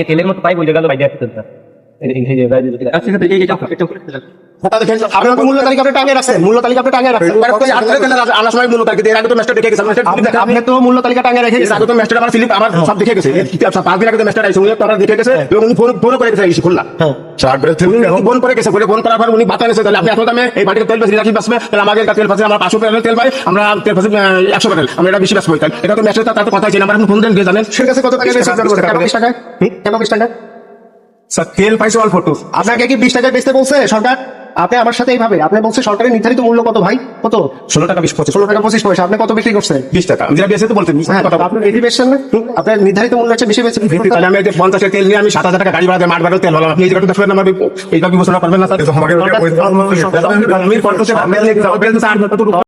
তেলের মতো পাইপ ওই জায়গা বাইরে মূল্য তালিকা আপনি টাঙিয়ে রাখছেন, মূল্য তালিকা আপনি টাঙিয়ে রাখছেন। আনার সময় মূল্য তালিকা এর আগে তো মেস্টার দেখে গেছে, আপনি তো মূল্য তালিকা টাঙিয়ে রেখে গেছেন। আগে তো মেস্টার আমার স্লিপ আমার সব দেখে গেছে, 5 দিন আগে তো মেস্টার আইছে, উনি আপনারা দেখে গেছে এবং উনি ফোন করে গেছে ইস্যু খুলনা ফোন করে গেছে, ফোন করার পর উনি বাতায় গেছে। তাহলে আপনি এত দামে এই বাড়িতে তেল বেশি রাখি বাঁচবে, তাহলে আমাদের তেল ফাঁসে আমরা 500 ব্যারেল তেল পাই, আমরা তেল ফাঁসে 100 ব্যারেল, আমরা এটা বেশি বাঁচবো। এটা তো মেস্টার তার কথা হয়েছে, আমরা এখন ফোন দেন দিয়ে জানেন সে কাছে কত টাকা 20 টাকা। কেন 20 টাকা স্যার? তেল পাইছে অল্প টু। আপনাকে কি 20 টাকায় বেচতে বলছে সরকার? আপনি আমার সাথে এইভাবে আপনি বলছে সরকারের নির্ধারিত মূল্য কত ভাই? কত? 16 টাকা 25 পয়সা। আপনি কত বিক্রি করছেন? 20 টাকা। যেটা বেচে তো বলতেন আপনি বেশি বেচছেন না, আপনার নির্ধারিত মূল্য হচ্ছে বেশি বেচেন। তাহলে আমি 50 এর তেল নিয়ে আমি 7000 টাকা গাড়ি ভাড়া দিয়ে মাঠ ভাড়া তেল হলাম, আপনি এই জায়গাটা দেখবেন আমার এইভাবে ঘোষণা করবেন না স্যার?